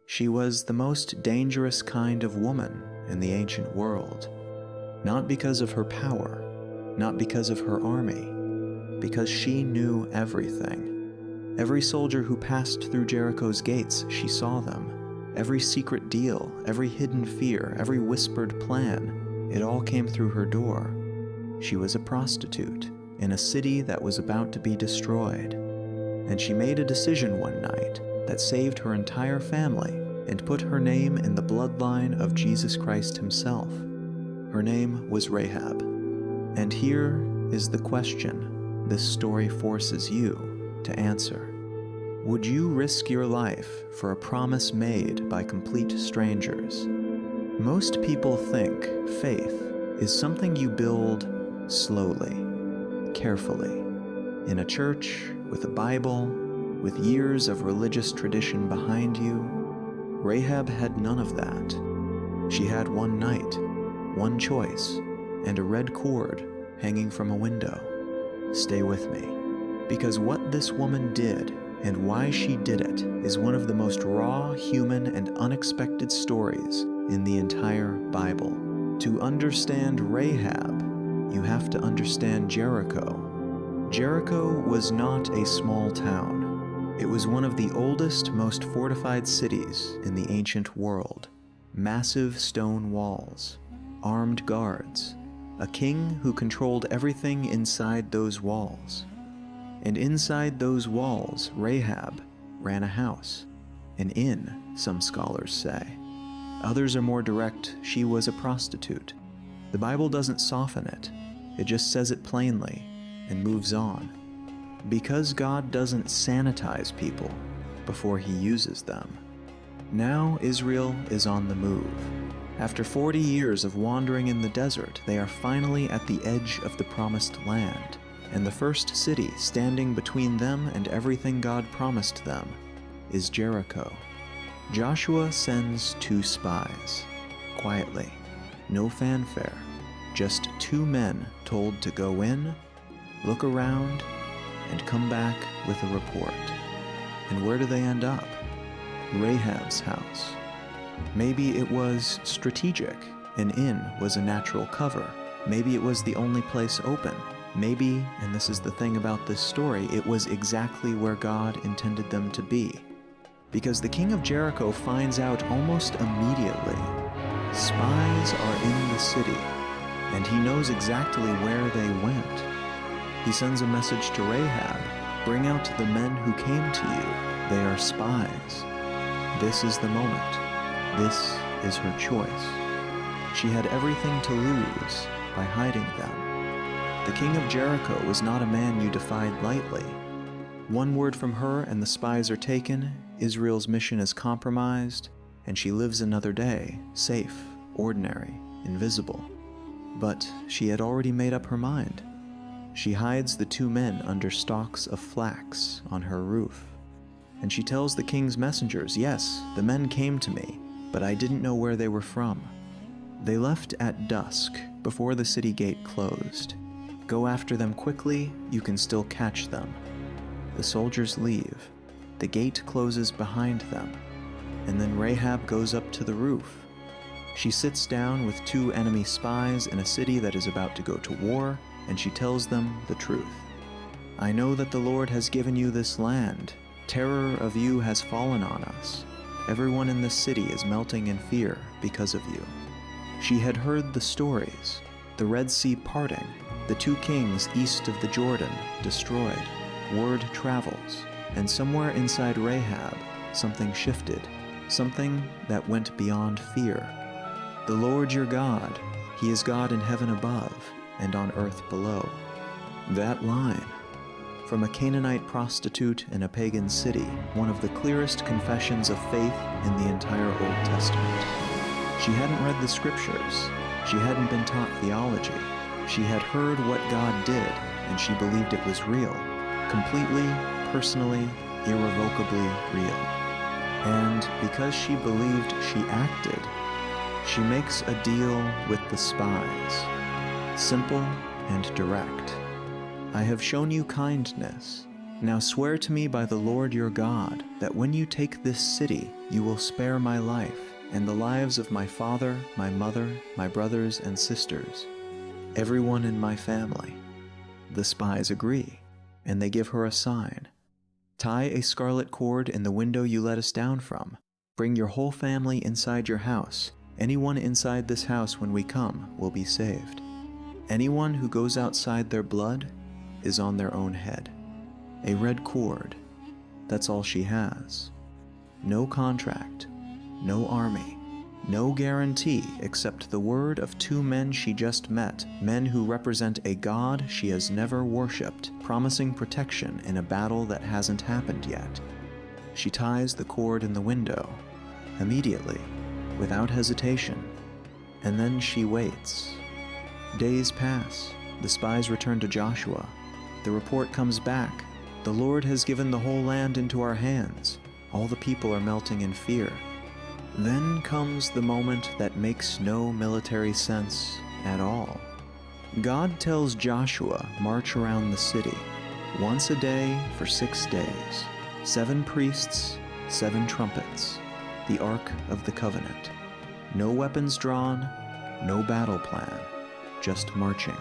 She was the most dangerous kind of woman in the ancient world, not because of her power, not because of her army, because she knew everything. Every soldier who passed through Jericho's gates, she saw them. Every secret deal, every hidden fear, every whispered plan, it all came through her door. She was a prostitute in a city that was about to be destroyed. And she made a decision one night that saved her entire family and put her name in the bloodline of Jesus Christ himself. Her name was Rahab. And here is the question this story forces you to answer. Would you risk your life for a promise made by complete strangers? Most people think faith is something you build slowly, carefully, in a church, with a Bible, with years of religious tradition behind you. Rahab had none of that. She had one night, one choice, and a red cord hanging from a window. Stay with me, because what this woman did and why she did it is one of the most raw, human, and unexpected stories in the entire Bible. To understand Rahab, you have to understand Jericho. Jericho was not a small town. It was one of the oldest, most fortified cities in the ancient world. Massive stone walls, armed guards, a king who controlled everything inside those walls. And inside those walls, Rahab ran a house, an inn, some scholars say. Others are more direct, she was a prostitute. The Bible doesn't soften it, it just says it plainly and moves on. Because God doesn't sanitize people before he uses them. Now Israel is on the move. After 40 years of wandering in the desert, they are finally at the edge of the promised land. And the first city standing between them and everything God promised them is Jericho. Joshua sends 2 spies, quietly, no fanfare, just 2 men told to go in, look around, and come back with a report. And where do they end up? Rahab's house. Maybe it was strategic. An inn was a natural cover. Maybe it was the only place open. Maybe, and this is the thing about this story, it was exactly where God intended them to be. Because the king of Jericho finds out almost immediately. Spies are in the city, and he knows exactly where they went. He sends a message to Rahab, "Bring out the men who came to you. They are spies." This is the moment. This is her choice. She had everything to lose by hiding them. The king of Jericho was not a man you defied lightly. One word from her and the spies are taken, Israel's mission is compromised, and she lives another day, safe, ordinary, invisible. But she had already made up her mind. She hides the 2 men under stalks of flax on her roof. And she tells the king's messengers, "Yes, the men came to me, but I didn't know where they were from. They left at dusk, before the city gate closed. Go after them quickly, you can still catch them." The soldiers leave. The gate closes behind them. And then Rahab goes up to the roof. She sits down with 2 enemy spies in a city that is about to go to war, and she tells them the truth. "I know that the Lord has given you this land. Terror of you has fallen on us. Everyone in this city is melting in fear because of you." She had heard the stories, the Red Sea parting, the 2 kings east of the Jordan destroyed. Word travels, and somewhere inside Rahab, something shifted, something that went beyond fear. "The Lord your God, he is God in heaven above and on earth below." That line, from a Canaanite prostitute in a pagan city, one of the clearest confessions of faith in the entire Old Testament. She hadn't read the scriptures. She hadn't been taught theology. She had heard what God did, and she believed it was real. Completely, personally, irrevocably real. And because she believed, she acted. She makes a deal with the spies. Simple and direct. "I have shown you kindness. Now swear to me by the Lord your God that when you take this city, you will spare my life and the lives of my father, my mother, my brothers and sisters, everyone in my family." The spies agree, and they give her a sign. "Tie a scarlet cord in the window you let us down from. Bring your whole family inside your house. Anyone inside this house when we come will be saved. Anyone who goes outside their blood is on their own head." A red cord, that's all she has. No contract, no army, no guarantee except the word of two men she just met, men who represent a God she has never worshipped, promising protection in a battle that hasn't happened yet. She ties the cord in the window, immediately, without hesitation, and then she waits. Days pass. The spies return to Joshua. The report comes back. "The Lord has given the whole land into our hands." All the people are melting in fear. Then comes the moment that makes no military sense at all. God tells Joshua, march around the city, once a day for 6 days. 7 priests, 7 trumpets, the Ark of the Covenant. No weapons drawn, no battle plan, just marching.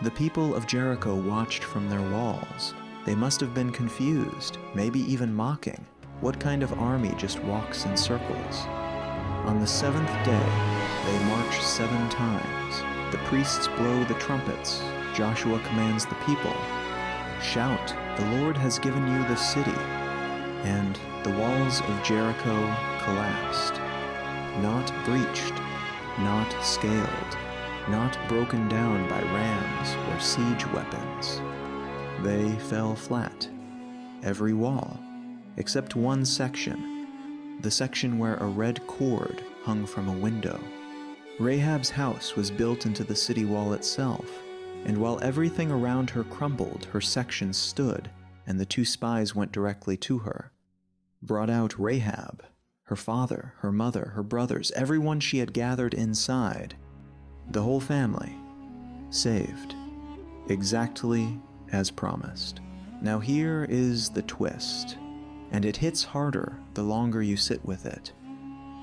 The people of Jericho watched from their walls. They must have been confused, maybe even mocking. What kind of army just walks in circles? On the 7th day, they march 7 times. The priests blow the trumpets. Joshua commands the people, "Shout, the Lord has given you the city." And the walls of Jericho collapsed. Not breached, not scaled, not broken down by rams or siege weapons. They fell flat, every wall, except one section, the section where a red cord hung from a window. Rahab's house was built into the city wall itself, and while everything around her crumbled, her section stood, and the 2 spies went directly to her. Brought out Rahab, her father, her mother, her brothers, everyone she had gathered inside. The whole family, saved, exactly as promised. Now here is the twist, and it hits harder the longer you sit with it.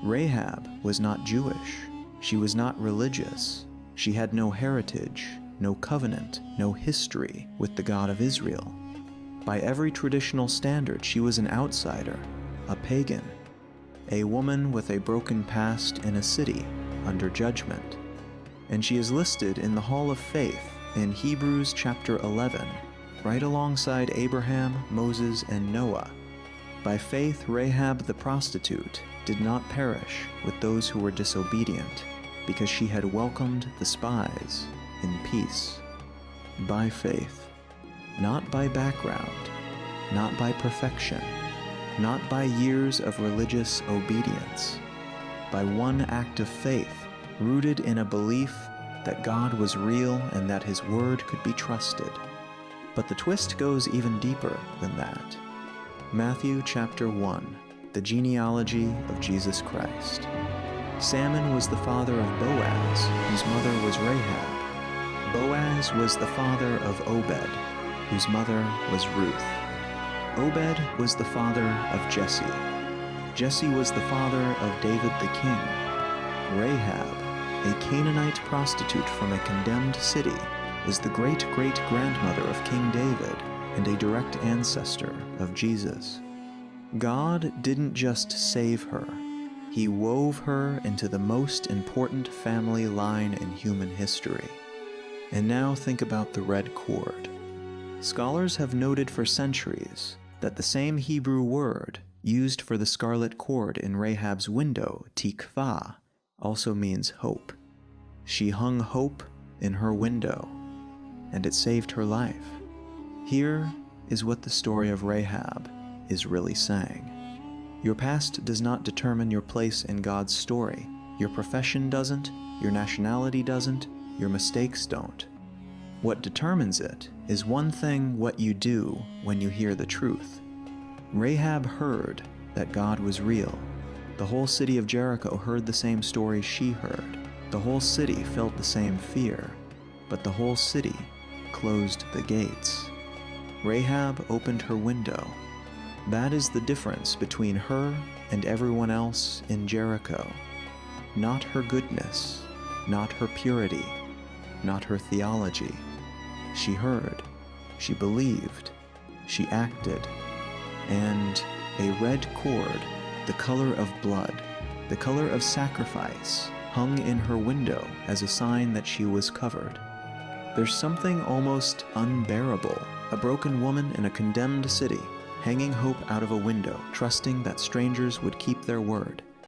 Rahab was not Jewish. She was not religious. She had no heritage, no covenant, no history with the God of Israel. By every traditional standard, she was an outsider, a pagan, a woman with a broken past in a city under judgment. And she is listed in the Hall of Faith in Hebrews chapter 11, right alongside Abraham, Moses, and Noah. By faith, Rahab the prostitute did not perish with those who were disobedient, because she had welcomed the spies in peace. By faith, not by background, not by perfection, not by years of religious obedience, by one act of faith rooted in a belief that God was real and that His word could be trusted. But the twist goes even deeper than that. Matthew chapter 1, the genealogy of Jesus Christ. Salmon was the father of Boaz, whose mother was Rahab. Boaz was the father of Obed, whose mother was Ruth. Obed was the father of Jesse. Jesse was the father of David the king. Rahab, a Canaanite prostitute from a condemned city, is the great-great-grandmother of King David and a direct ancestor of Jesus. God didn't just save her. He wove her into the most important family line in human history. And now think about the red cord. Scholars have noted for centuries that the same Hebrew word used for the scarlet cord in Rahab's window, tikvah, also means hope. She hung hope in her window, and it saved her life. Here is what the story of Rahab is really saying. Your past does not determine your place in God's story. Your profession doesn't, your nationality doesn't, your mistakes don't. What determines it is one thing: what you do when you hear the truth. Rahab heard that God was real. The whole city of Jericho heard the same story she heard. The whole city felt the same fear, but the whole city closed the gates. Rahab opened her window. That is the difference between her and everyone else in Jericho. Not her goodness, not her purity, not her theology. She heard, she believed, she acted, and a red cord, the color of blood, the color of sacrifice, hung in her window as a sign that she was covered. There's something almost unbearable, a broken woman in a condemned city, hanging hope out of a window, trusting that strangers would keep their word.